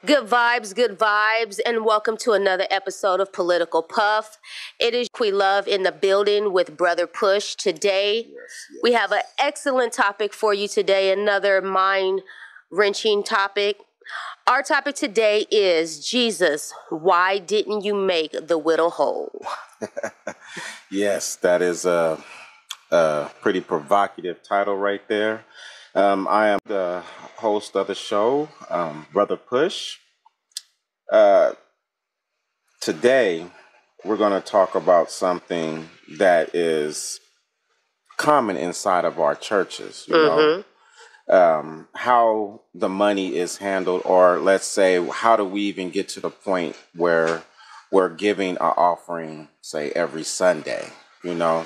Good vibes, and welcome to another episode of Political Puff. It is We Love in the building with Brother Push. Today, we have an excellent topic for you today, another mind-wrenching topic. Our topic today is, Jesus, why didn't you make the widow whole? Yes, that is a pretty provocative title right there. I am the host of the show, Brother Push. Today, we're going to talk about something that is common inside of our churches, how the money is handled, or let's say, how do we even get to the point where we're giving our offering, say, every Sunday,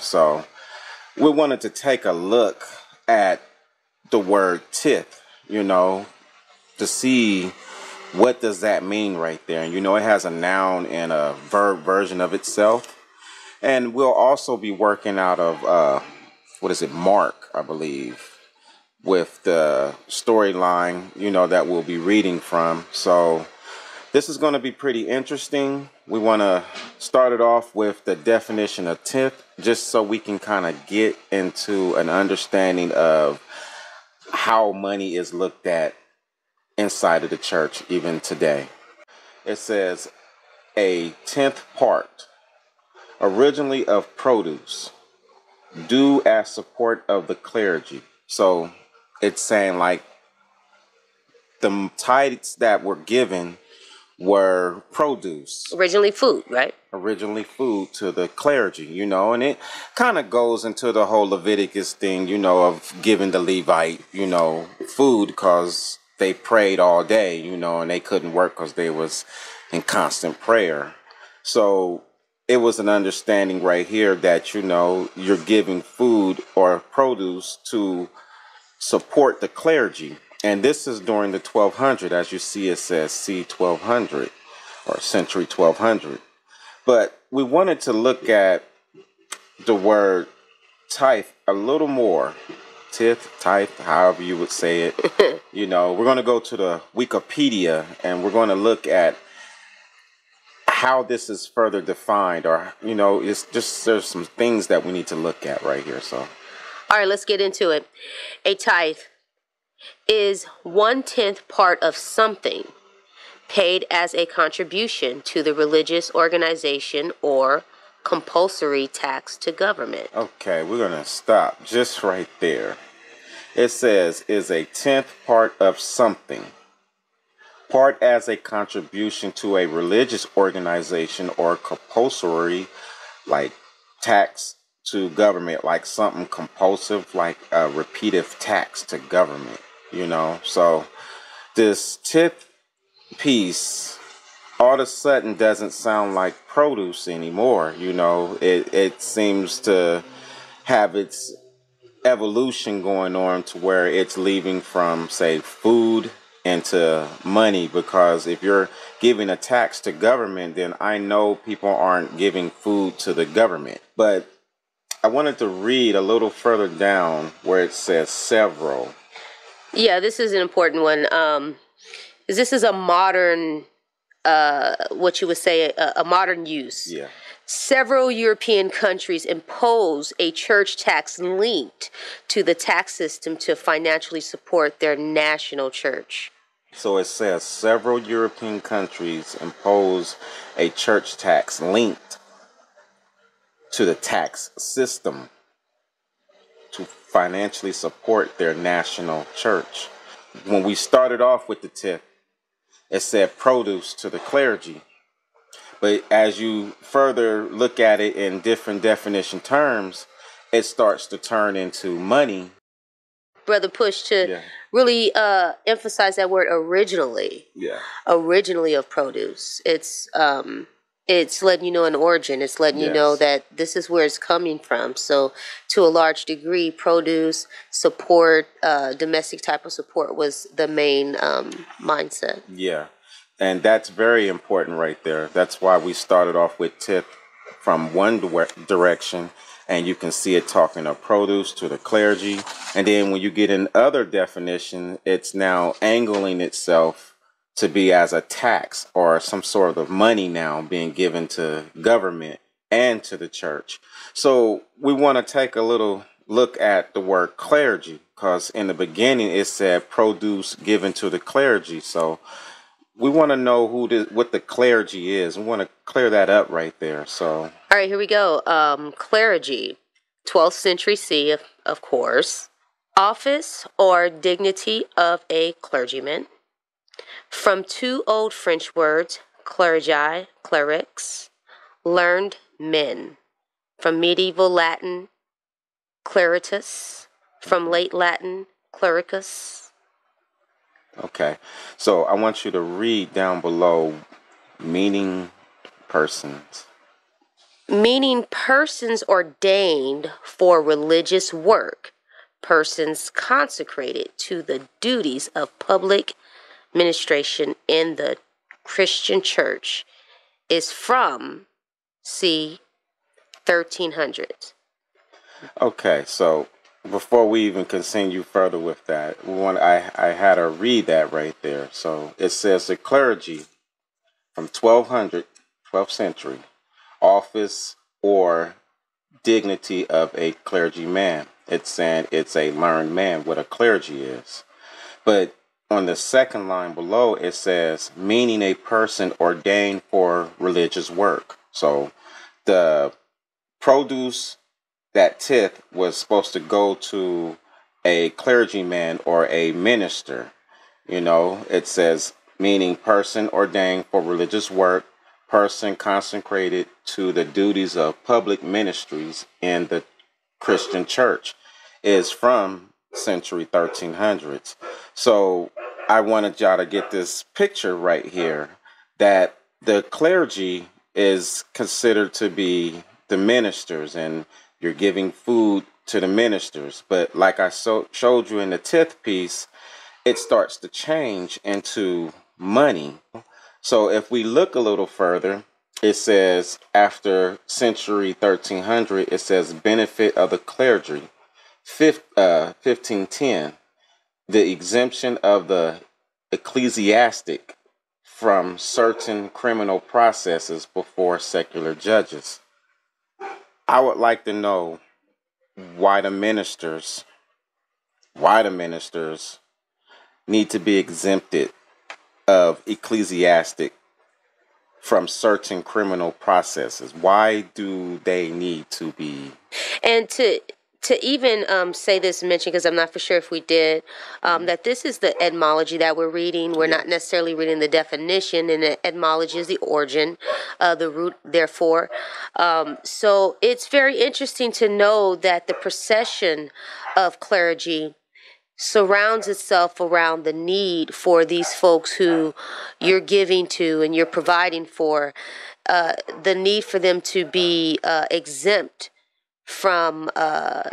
So we wanted to take a look at the word tithe, to see what does that mean right there. And, it has a noun and a verb version of itself. And we'll also be working out of, Mark, I believe, with the storyline, that we'll be reading from. So this is going to be pretty interesting. We want to start it off with the definition of tithe, just so we can kind of get into an understanding of how money is looked at inside of the church even today. It says a tenth part, originally of produce, due as support of the clergy. So it's saying like the tithes that were given were produce. Originally food, right? Originally food to the clergy, and it kind of goes into the whole Leviticus thing, of giving the Levite, food because they prayed all day, and they couldn't work because they was in constant prayer. So it was an understanding right here that, you're giving food or produce to support the clergy. And this is during the 1200, as you see, it says C 1200 or century 1200. But we wanted to look at the word tithe a little more. Tithe, however you would say it. We're going to go to the Wikipedia and we're going to look at how this is further defined, or, it's just, there's some things that we need to look at right here. So, all right, let's get into it. A tithe is 1/10 part of something paid as a contribution to the religious organization or compulsory tax to government. Okay, we're going to stop just right there. It says is a 10th part of something. Part as a contribution to a religious organization or compulsory, like tax to government, like something compulsive, like a repetitive tax to government, So this tithe piece all of a sudden doesn't sound like produce anymore. It seems to have its evolution going on to where it's leaving from, say, food into money, because if you're giving a tax to government, then I know people aren't giving food to the government. But I wanted to read a little further down where it says several. Yeah, this is an important one. This is a modern, what you would say, a modern use. Yeah. Several European countries impose a church tax linked to the tax system to financially support their national church. So it says several European countries impose a church tax linked to the tax system to financially support their national church. When we started off with the tithe, it said produce to the clergy. But as you further look at it in different definition terms, it starts to turn into money. Brother Push, to really emphasize that word originally. Yeah. Originally of produce. It's letting you know an origin. It's letting you know that this is where it's coming from. So to a large degree, produce, support, domestic type of support was the main mindset. Yeah. And that's very important right there. That's why we started off with tithe from one direction, and you can see it talking of produce to the clergy. And then when you get in other definition, it's now angling itself to be as a tax or some sort of money now being given to government and to the church. So we want to take a little look at the word clergy, because in the beginning it said produce given to the clergy. So we want to know what the clergy is. We want to clear that up right there. So, all right, here we go. Clergy, 12th century C, of course. Office or dignity of a clergyman. From two old French words, clergi, clerics, learned men. From medieval Latin, cleritus. From late Latin, clericus. okay. So I want you to read down below meaning persons. Meaning persons ordained for religious work, persons consecrated to the duties of public administration in the Christian church, is from c. 1300s. Okay, so before we even continue further with that, I had to read that right there. So it says the clergy from 1200, 12th century, office or dignity of a clergyman. It's saying it's a learned man, what a clergy is. But on the second line below, it says meaning a person ordained for religious work. So the produce, that tithe, was supposed to go to a clergyman or a minister. You know, it says meaning person ordained for religious work, person consecrated to the duties of public ministries in the Christian church, is from century 1300s. So I wanted y'all to get this picture right here, that the clergy is considered to be the ministers, and you're giving food to the ministers. But like I showed you in the 10th piece, it starts to change into money. So if we look a little further, it says after century 1300, it says benefit of the clergy. 1510, the exemption of the ecclesiastic from certain criminal processes before secular judges. I would like to know why the ministers need to be exempted of ecclesiastic from certain criminal processes. Why do they need to be? And to even say this, mention, because I'm not for sure if we did, that this is the etymology that we're reading. We're not necessarily reading the definition, and the etymology is the origin, the root, therefore. So it's very interesting to know that the procession of clergy surrounds itself around the need for these folks who you're giving to and you're providing for, the need for them to be exempt from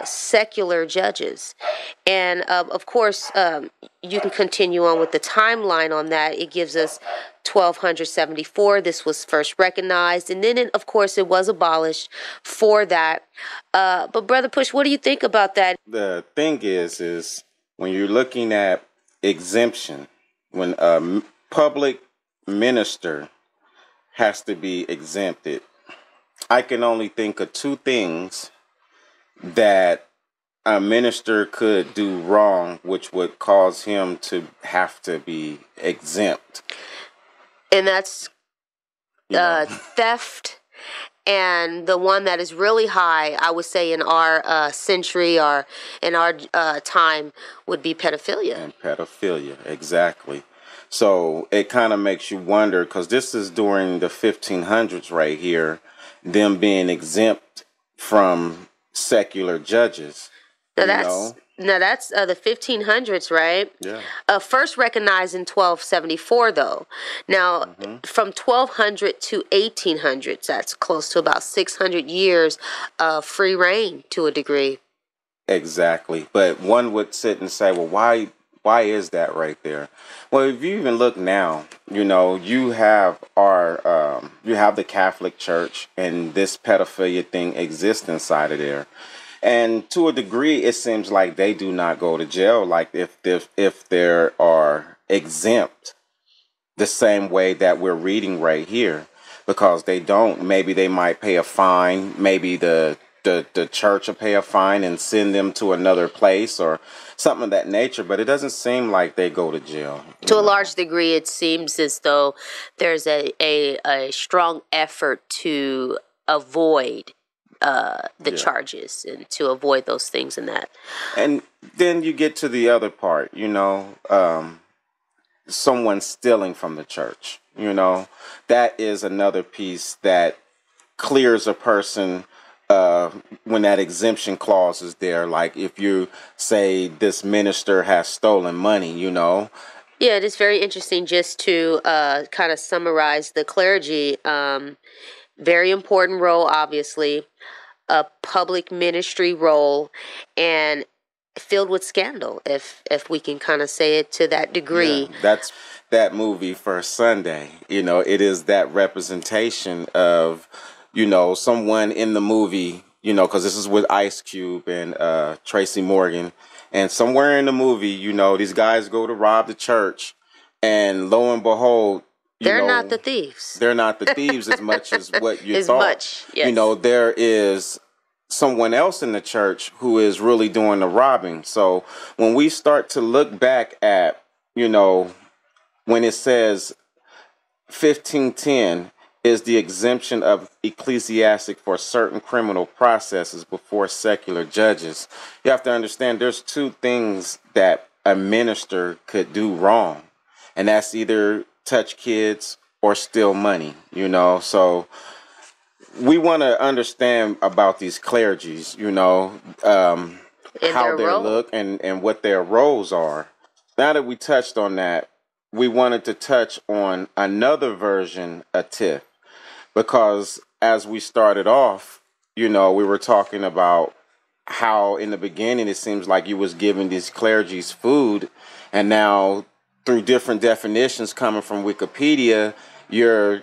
secular judges. And of course, you can continue on with the timeline on that. It gives us 1274. This was first recognized, and then of course it was abolished for that. But Brother Push, what do you think about that? The thing is when you're looking at exemption, when a public minister has to be exempted, I can only think of two things that a minister could do wrong, which would cause him to have to be exempt. And that's theft, and the one that is really high, I would say, in our century or in our time would be pedophilia. And pedophilia, exactly. So it kind of makes you wonder, because this is during the 1500s right here, them being exempt from secular judges. Now that's the 1500s, right? Yeah. First recognized in 1274, though. Now, from 1200 to 1800s, that's close to about 600 years of free reign to a degree. Exactly. But one would sit and say, well, why is that right there? Well, if you even look now, you have you have the Catholic Church, and this pedophilia thing exists inside of there. And to a degree, it seems like they do not go to jail. Like if they are exempt the same way that we're reading right here, because they don't. Maybe they might pay a fine. Maybe the church will pay a fine and send them to another place or something of that nature. But it doesn't seem like they go to jail. To a large degree, it seems as though there's a strong effort to avoid the charges and to avoid those things and that. And then you get to the other part, someone stealing from the church. That is another piece that clears a person when that exemption clause is there. Like if you say this minister has stolen money, Yeah, it is very interesting just to kind of summarize the clergy. Very important role, obviously, a public ministry role, and filled with scandal, if we can kind of say it to that degree. Yeah, that's that movie First Sunday. It is that representation of, someone in the movie, because this is with Ice Cube and Tracy Morgan. And somewhere in the movie, these guys go to rob the church, and lo and behold, they're not the thieves. They're not the thieves as much as what you as thought. Much, yes. There is someone else in the church who is really doing the robbing. So when we start to look back at, when it says 1510 is the exemption of ecclesiastic for certain criminal processes before secular judges, you have to understand there's two things that a minister could do wrong, and that's either touch kids or steal money, so we want to understand about these clergies, how they look and what their roles are. Now that we touched on that, we wanted to touch on another version of TIF, because as we started off, we were talking about how in the beginning it seems like you was giving these clergies food, and now through different definitions coming from Wikipedia, you're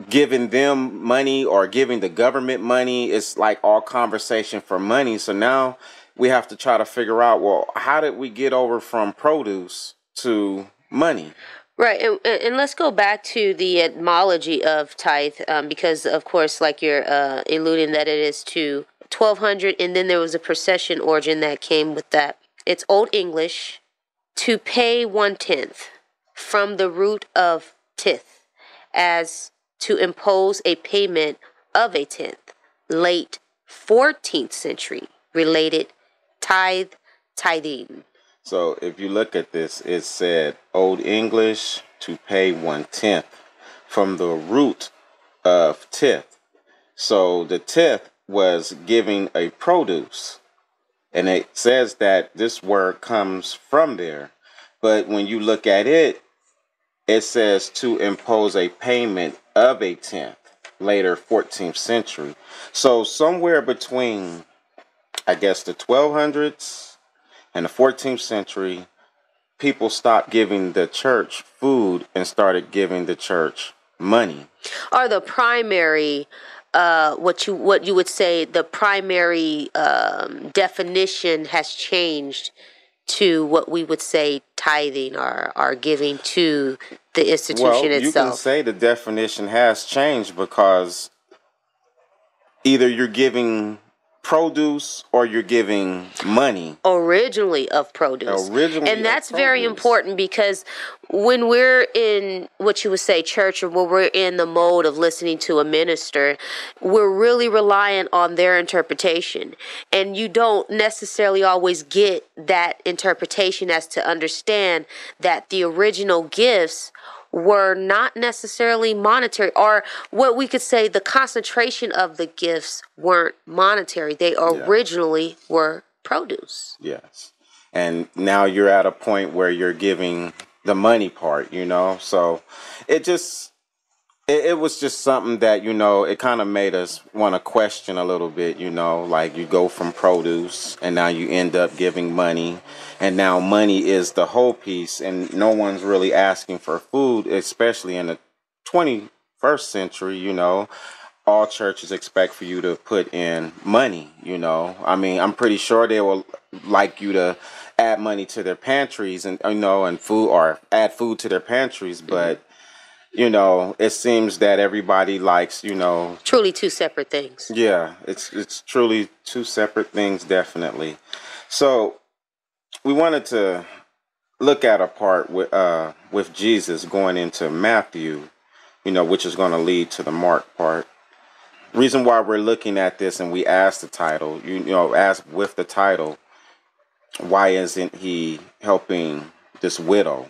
giving them money or giving the government money. It's like all conversation for money. So now we have to try to figure out, well, how did we get over from produce to money? Right, and let's go back to the etymology of tithe, because, of course, like you're alluding that it is to 1200, and then there was a procession origin that came with that. It's Old English, to pay 1/10, from the root of tithe, as to impose a payment of a tenth. Late 14th century, related tithe, tithing. So if you look at this, it said Old English, to pay 1/10, from the root of tithe. So the tithe was giving a produce. And it says that this word comes from there. But when you look at it, it says to impose a payment of a tenth, later 14th century. So somewhere between, I guess, the 1200s and the 14th century, people stopped giving the church food and started giving the church money. Are the primary what you would say the primary definition has changed to what we would say tithing or giving to the institution itself? You can say the definition has changed, because either you're giving produce or you're giving money. Originally of produce. And that's very important, because when we're in what you would say church, or when we're in the mode of listening to a minister, we're really reliant on their interpretation. And you don't necessarily always get that interpretation as to understand that the original gifts were not necessarily monetary, or what we could say the concentration of the gifts weren't monetary. They originally were produce. Yes. And now you're at a point where you're giving the money part, so it was just something that, it kind of made us want to question a little bit, like you go from produce and now you end up giving money, and now money is the whole piece, and no one's really asking for food, especially in the 21st century. All churches expect for you to put in money, I mean, I'm pretty sure they will like you to add money to their pantries and and food, or add food to their pantries, but it seems that everybody likes, Truly two separate things. yeah, it's truly two separate things, definitely. So we wanted to look at a part with Jesus going into Matthew, which is going to lead to the Mark part. Reason why we're looking at this, and we asked the title, ask with the title, why isn't he helping this widow?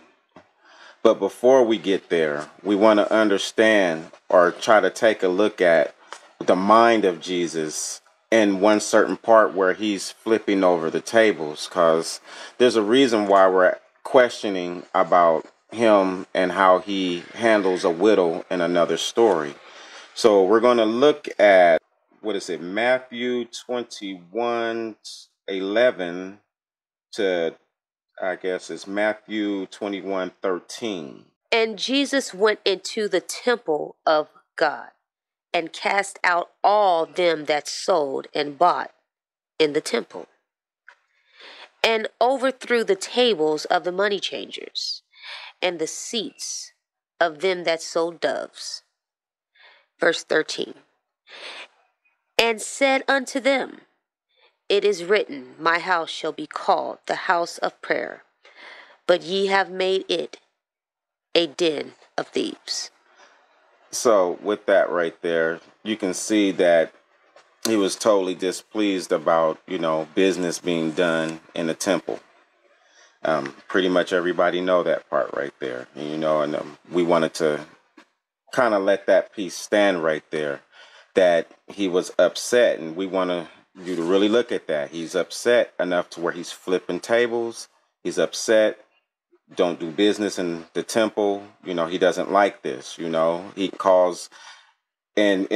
But before we get there, we want to understand or try to take a look at the mind of Jesus in one certain part where he's flipping over the tables, because there's a reason why we're questioning about him and how he handles a widow in another story. So we're going to look at, what is it, Matthew 21:11 to, I guess it's Matthew 21:13. And Jesus went into the temple of God and cast out all them that sold and bought in the temple, and overthrew the tables of the money changers and the seats of them that sold doves. Verse 13. And said unto them, It is written, My house shall be called the house of prayer, but ye have made it a den of thieves. So with that right there, you can see that he was totally displeased about, business being done in the temple. Pretty much everybody know that part right there, and we wanted to kind of let that piece stand right there, that he was upset, and we want you to really look at that. He's upset enough to where he's flipping tables. He's upset. Don't do business in the temple. He doesn't like this. He calls in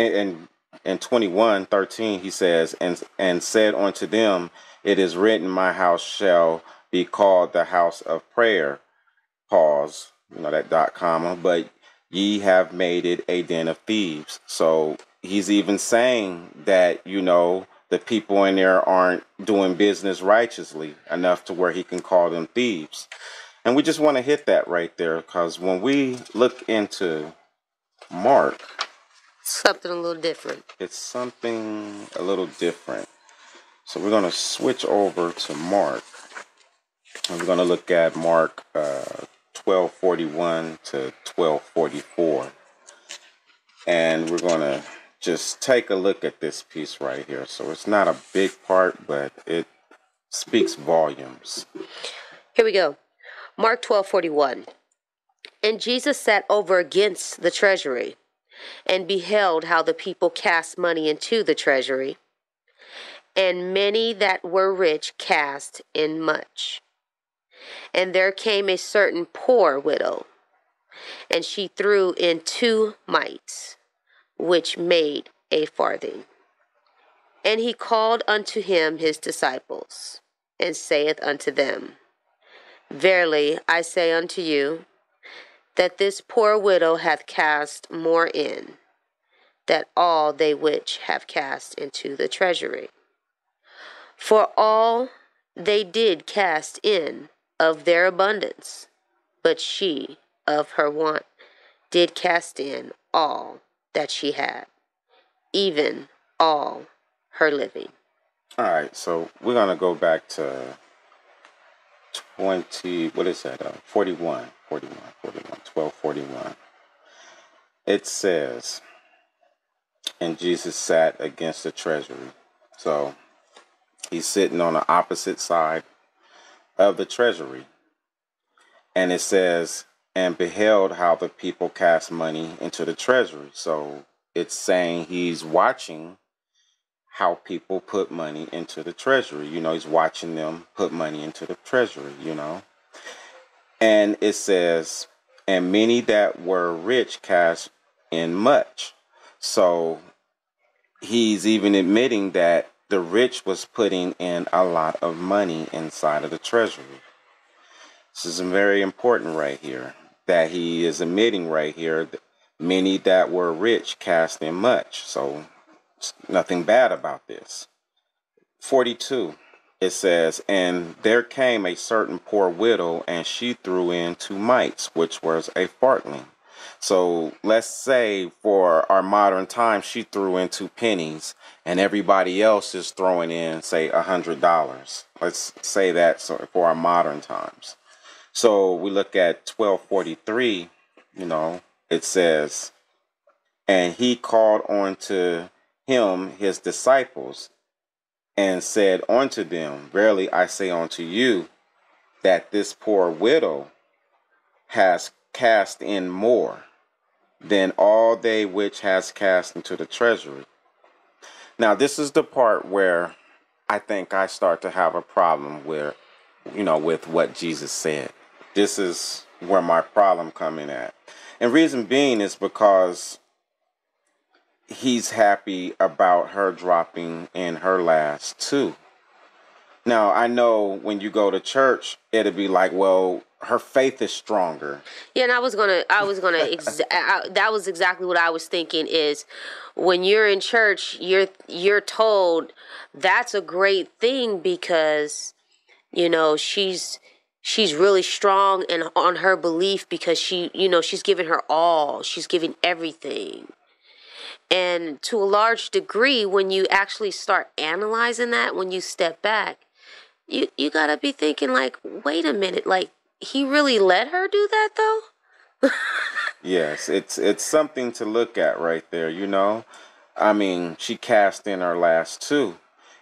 21:13, he says, and said unto them, It is written, My house shall be called the house of prayer. Pause. That dot comma, but ye have made it a den of thieves. So he's even saying that, the people in there aren't doing business righteously enough to where he can call them thieves. And we just want to hit that right there, because when we look into Mark, something a little different. It's something a little different. So we're going to switch over to Mark. And we're going to look at Mark 12:41 to 12:44. And we're going to just take a look at this piece right here. So it's not a big part, but it speaks volumes. Here we go. Mark 12:41. And Jesus sat over against the treasury, and beheld how the people cast money into the treasury. And many that were rich cast in much. And there came a certain poor widow, and she threw in 2 mites, which made a farthing. And he called unto him his disciples, and saith unto them, Verily I say unto you, that this poor widow hath cast more in, than all they which have cast into the treasury. For all they did cast in of their abundance, but she of her want did cast in all that she had, even all her living. All right, so we're going to go back to 12:41. It says, and Jesus sat against the treasury. So he's sitting on the opposite side of the treasury. And it says, and beheld how the people cast money into the treasury. So it's saying he's watching how people put money into the treasury. He's watching them put money into the treasury, And it says, and many that were rich cast in much. So he's even admitting that the rich was putting in a lot of money inside of the treasury. This is very important right here, that he is admitting right here that many that were rich cast in much. So nothing bad about this. 42. It says, and there came a certain poor widow, and she threw in 2 mites, which was a farthing. So let's say for our modern time, she threw in 2 pennies, and everybody else is throwing in, say, $100. Let's say that for our modern times. So we look at 1243, it says, and he called unto him his disciples, and said unto them, verily I say unto you, that this poor widow has cast in more than all they which has cast into the treasury. Now, this is the part where I think I start to have a problem with what Jesus said. This is where my problem coming at. And reason being is because he's happy about her dropping in her last 2. Now, I know when you go to church, it'll be like, well, her faith is stronger. Yeah, and that was exactly what I was thinking is when you're in church, you're told that's a great thing because, she's really strong and on her belief because she's giving her all. She's giving everything. And to a large degree, when you actually start analyzing that, when you step back, you got to be thinking like, wait a minute, like he really let her do that though? Yes, it's something to look at right there, I mean, she cast in her last 2.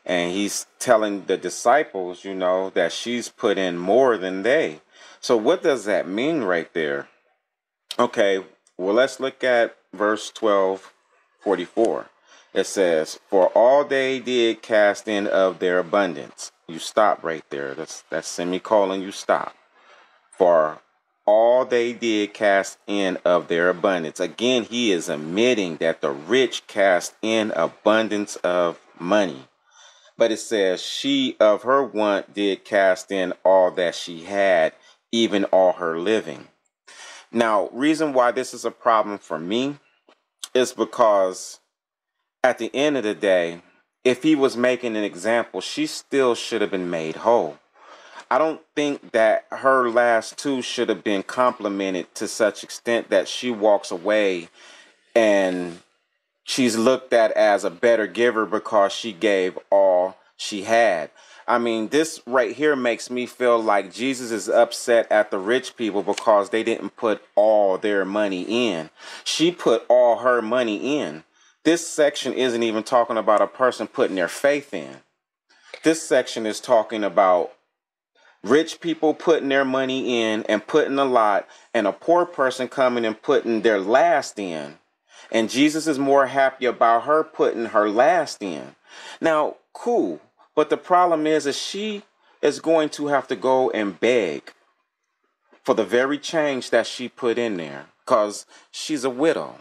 And he's telling the disciples, that she's put in more than they. So what does that mean right there? Okay, well, let's look at verse 12:44. It says, for all they did cast in of their abundance. You stop right there. That's semicolon, you stop. For all they did cast in of their abundance. Again, he is admitting that the rich cast in abundance of money. But it says, she of her want did cast in all that she had, even all her living. Now, reason why this is a problem for me is because at the end of the day, if he was making an example, she still should have been made whole. I don't think that her last 2 should have been complimented to such extent that she walks away and she's looked at as a better giver because she gave all she had. I mean, this right here makes me feel like Jesus is upset at the rich people because they didn't put all their money in. She put all her money in. This section isn't even talking about a person putting their faith in. This section is talking about rich people putting their money in and putting a lot, and a poor person coming and putting their last in. And Jesus is more happy about her putting her last in. Now, cool. But the problem is she is going to have to go and beg for the very change that she put in there because she's a widow.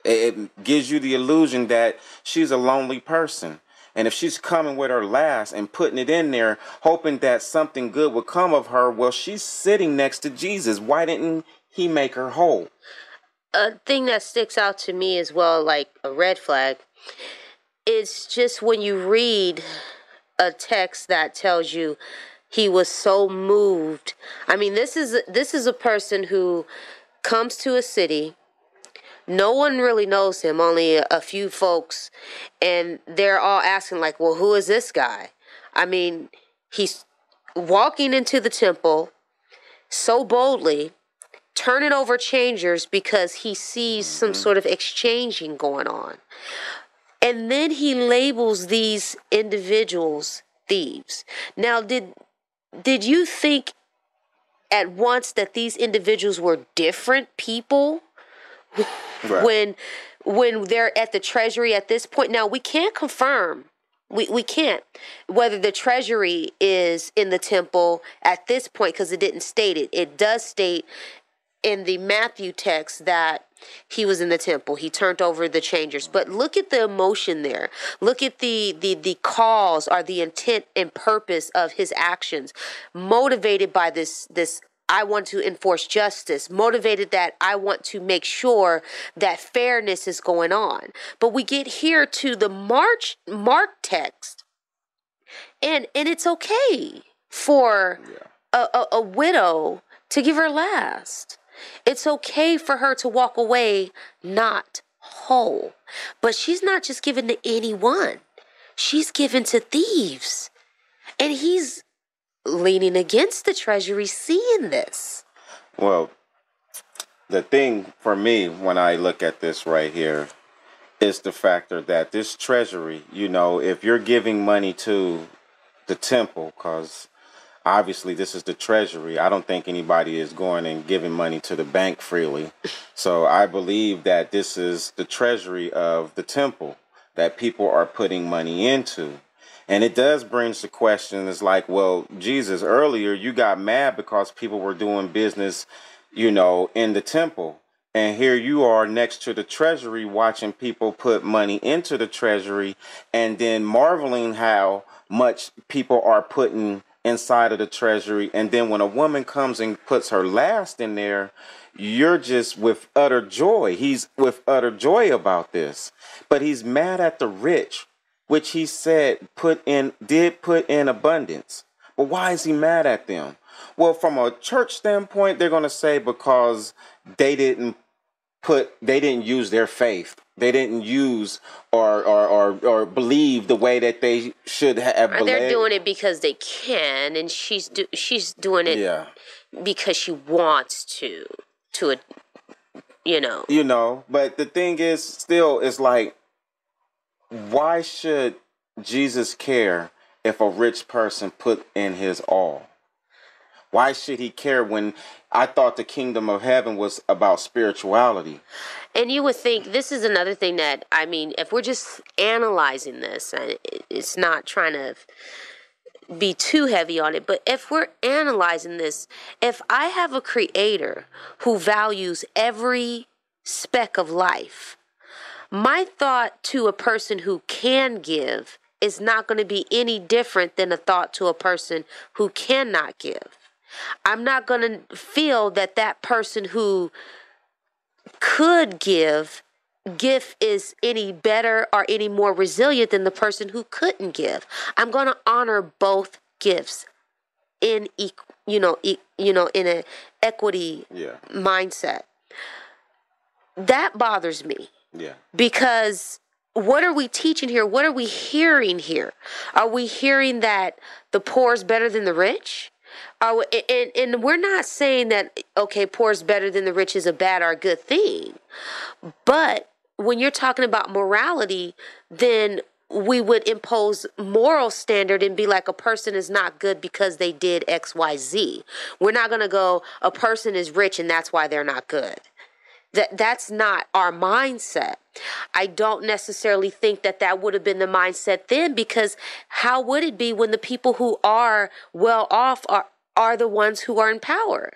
It gives you the illusion that she's a lonely person. And if she's coming with her last and putting it in there, hoping that something good would come of her, well, she's sitting next to Jesus. Why didn't he make her whole? A thing that sticks out to me as well, like a red flag, is just when you read a text that tells you he was so moved. I mean, this is a person who comes to a city. No one really knows him, only a few folks, and they're all asking like, well, who is this guy? I mean, he's walking into the temple so boldly, turning over changers because he sees some sort of exchanging going on. And then he labels these individuals thieves. Now, did you think at once that these individuals were different people? Right. When they're at the treasury at this point? Now, we can't confirm. We can't whether the treasury is in the temple at this point because it didn't state it. It does state in the Matthew text that he was in the temple. He turned over the changers. But look at the emotion there. Look at the cause or the intent and purpose of his actions. Motivated by this I want to enforce justice. Motivated that I want to make sure that fairness is going on. But we get here to the Mark text. And it's okay for a widow to give her last. It's okay for her to walk away not whole. But she's not just given to anyone. She's given to thieves. And he's leaning against the treasury, seeing this. Well, the thing for me when I look at this right here is the factor that this treasury, if you're giving money to the temple, because obviously this is the treasury, I don't think anybody is going and giving money to the bank freely. So I believe that this is the treasury of the temple that people are putting money into. And it does bring the question, it's like, well, Jesus, earlier you got mad because people were doing business, in the temple. And here you are next to the treasury watching people put money into the treasury and then marveling how much people are putting inside of the treasury. And then when a woman comes and puts her last in there, you're just with utter joy. He's with utter joy about this. But he's mad at the rich, which he said did put in abundance. But why is he mad at them? Well, from a church standpoint, they're going to say because they didn't use their faith. They didn't use or believe the way that they should have believed. They're doing it because they can, and she's doing it because she wants to But the thing is, still, it's like, why should Jesus care if a rich person put in his all? Why should he care when I thought the kingdom of heaven was about spirituality? And you would think this is another thing that, if we're just analyzing this, it's not trying to be too heavy on it, but if we're analyzing this, if I have a creator who values every speck of life, my thought to a person who can give is not going to be any different than a thought to a person who cannot give. I'm not going to feel that person who could give is any better or any more resilient than the person who couldn't give. I'm going to honor both gifts in in an equity mindset. That bothers me. Yeah. Because what are we teaching here? What are we hearing here? Are we hearing that the poor is better than the rich? And we're not saying that, okay, poor is better than the rich is a bad or a good thing. But when you're talking about morality, then we would impose moral standard and be like, a person is not good because they did X, Y, Z. We're not going to go, a person is rich and that's why they're not good. That's not our mindset. I don't necessarily think that would have been the mindset then, because how would it be when the people who are well off are the ones who are in power?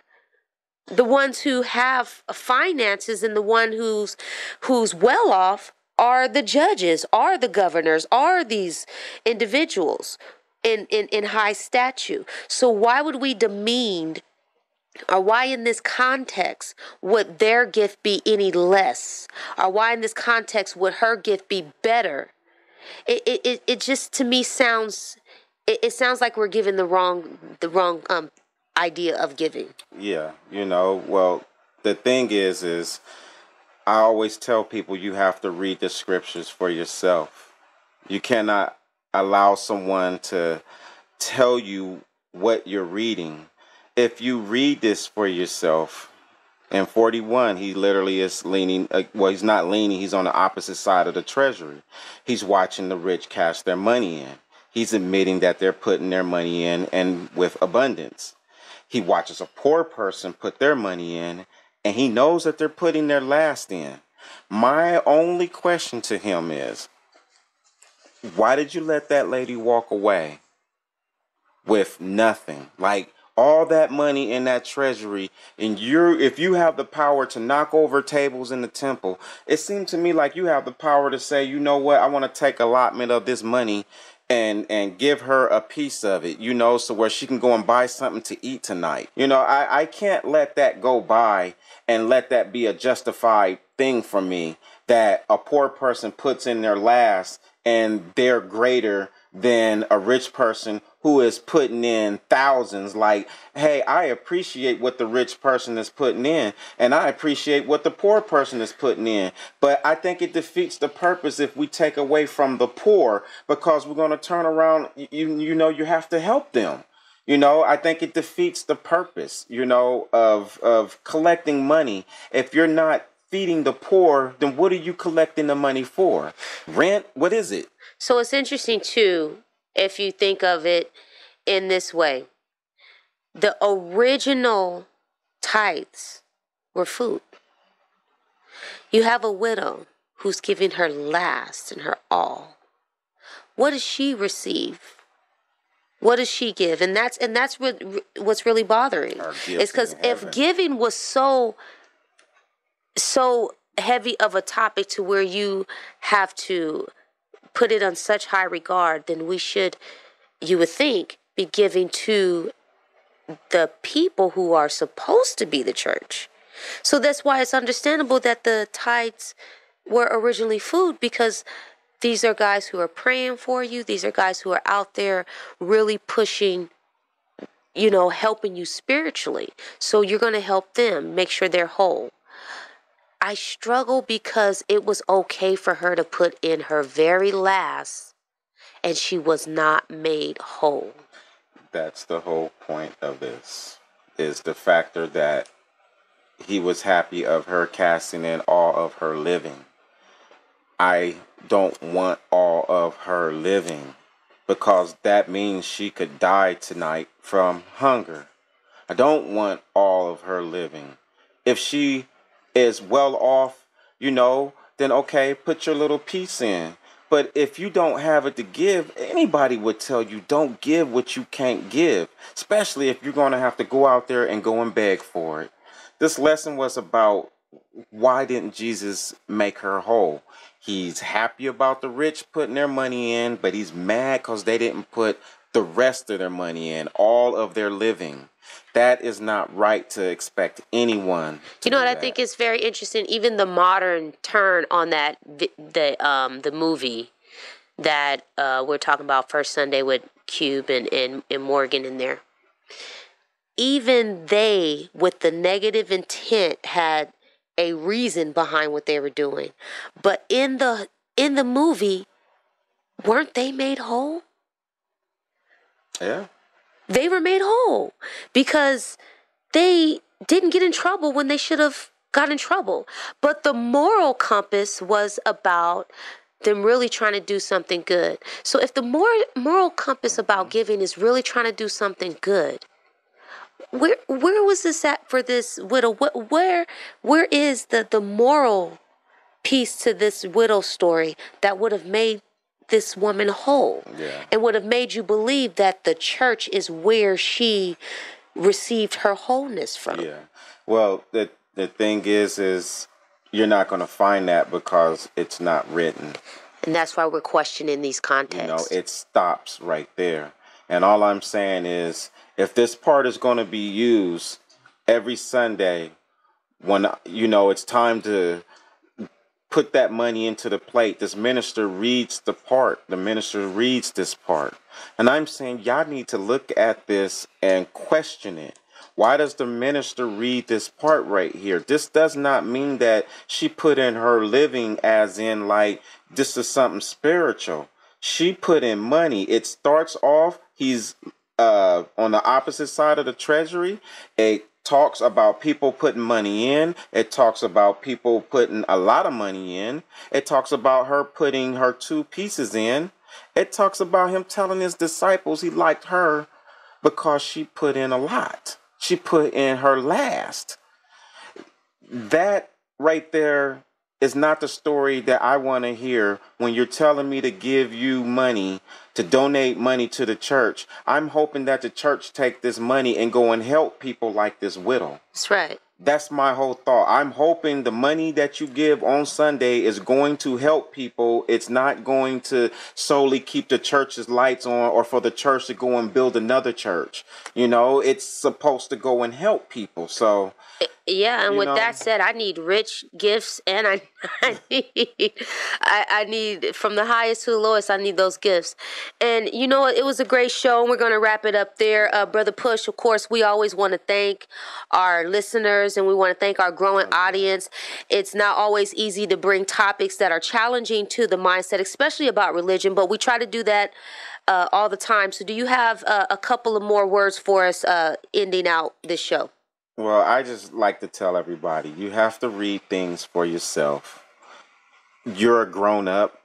The ones who have finances, and the one who's well off are the judges, are the governors, are these individuals in high stature. So why would we demean, or why in this context would their gift be any less? Or why in this context would her gift be better? It just, to me, sounds like we're giving the wrong idea of giving. Yeah, well, the thing is I always tell people you have to read the scriptures for yourself. You cannot allow someone to tell you what you're reading. If you read this for yourself, in 41, he literally is leaning, he's not leaning, he's on the opposite side of the treasury. He's watching the rich cash their money in. He's admitting that they're putting their money in and with abundance. He watches a poor person put their money in, and he knows that they're putting their last in. My only question to him is, why did you let that lady walk away with nothing? Like, all that money in that treasury, and if you have the power to knock over tables in the temple, it seemed to me like you have the power to say, you know what, I want to take allotment of this money and give her a piece of it, so where she can go and buy something to eat tonight. I can't let that go by and let that be a justified thing for me, that a poor person puts in their last and they're greater than a rich person who is putting in thousands. Like, hey, I appreciate what the rich person is putting in, and I appreciate what the poor person is putting in. But I think it defeats the purpose if we take away from the poor, because we're going to turn around, you have to help them. I think it defeats the purpose, of collecting money. If you're not feeding the poor, then what are you collecting the money for? Rent? What is it? So it's interesting, too, if you think of it in this way. The original tithes were food. You have a widow who's giving her last and her all. What does she receive? What does she give? And that's what's really bothering. It's because if giving was so heavy of a topic to where you have to put it on such high regard, then we should, you would think, be giving to the people who are supposed to be the church. So that's why it's understandable that the tithes were originally food, because these are guys who are praying for you. These are guys who are out there really pushing, helping you spiritually. So you're going to help them, make sure they're whole. I struggle because it was okay for her to put in her very last, and she was not made whole. That's the whole point of this, is the factor that he was happy of her casting in all of her living. I don't want all of her living, because that means she could die tonight from hunger. I don't want all of her living. If she is well off, then okay, put your little piece in. But if you don't have it to give, anybody would tell you don't give what you can't give, especially if you're going to have to go out there and go and beg for it. This lesson was about, why didn't Jesus make her whole? He's happy about the rich putting their money in, but he's mad because they didn't put the rest of their money in, all of their living. That is not right to expect anyone to do what that. I think is very interesting, even the modern turn on that, the movie that we're talking about, First Sunday, with Cube and Morgan in there. Even they, with the negative intent, had a reason behind what they were doing. But in the movie, weren't they made whole? Yeah. They were made whole because they didn't get in trouble when they should have got in trouble. But the moral compass was about them really trying to do something good. So if the moral compass about giving is really trying to do something good, where was this at for this widow? Where is the moral piece to this widow story that would have made this woman whole? Yeah. And would have made you believe that the church is where she received her wholeness from? Yeah. Well, the thing is you're not going to find that because it's not written. And that's why we're questioning these contexts. It stops right there. And all I'm saying is, if this part is going to be used every Sunday when, it's time to put that money into the plate, this minister reads the part. The minister reads this part. And I'm saying, y'all need to look at this and question it. Why does the minister read this part right here? This does not mean that she put in her living as in like this is something spiritual. She put in money. It starts off, he's on the opposite side of the treasury. It talks about people putting money in. It talks about people putting a lot of money in. It talks about her putting her 2 pieces in. It talks about him telling his disciples he liked her because she put in a lot. She put in her last. That right there is not the story that I want to hear when you're telling me to give you money, to donate money to the church. I'm hoping that the church take this money and go and help people like this widow. That's right. That's my whole thought. I'm hoping the money that you give on Sunday is going to help people. It's not going to solely keep the church's lights on or for the church to go and build another church. It's supposed to go and help people. So yeah, and with that said, I need rich gifts and I need from the highest to the lowest. I need those gifts. And you know what? It was a great show, and we're going to wrap it up there. Brother Push, of course, we always want to thank our listeners, and we want to thank our growing audience. It's not always easy to bring topics that are challenging to the mindset, especially about religion, but we try to do that all the time. So do you have a couple of more words for us ending out this show? Well, I just like to tell everybody, you have to read things for yourself. You're a grown up.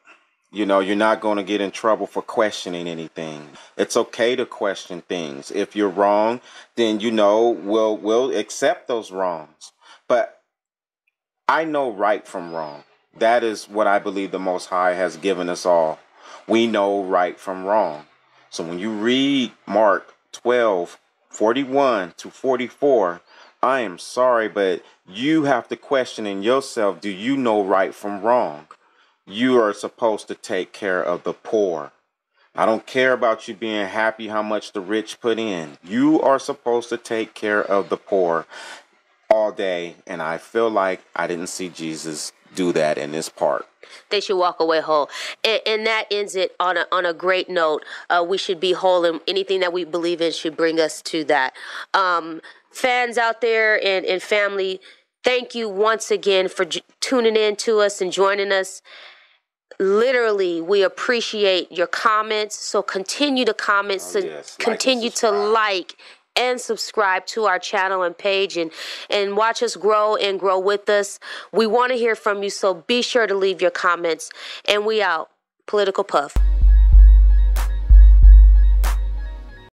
You know, you're not going to get in trouble for questioning anything. It's okay to question things. If you're wrong, then, you know, we'll accept those wrongs. But I know right from wrong. That is what I believe the Most High has given us all. We know right from wrong. So when you read Mark 12:41-44, I am sorry, but you have to question in yourself, do you know right from wrong? You are supposed to take care of the poor. I don't care about you being happy how much the rich put in. You are supposed to take care of the poor all day, and I feel like I didn't see Jesus do that in this part. They should walk away whole. And that ends it on a great note. We should be whole, and anything that we believe in should bring us to that. Fans out there and family, thank you once again for tuning in to us and joining us. Literally, we appreciate your comments. So continue to comment, continue to like and subscribe to our channel and page, and watch us grow and grow with us. We want to hear from you, so be sure to leave your comments. And we out. Political Puff.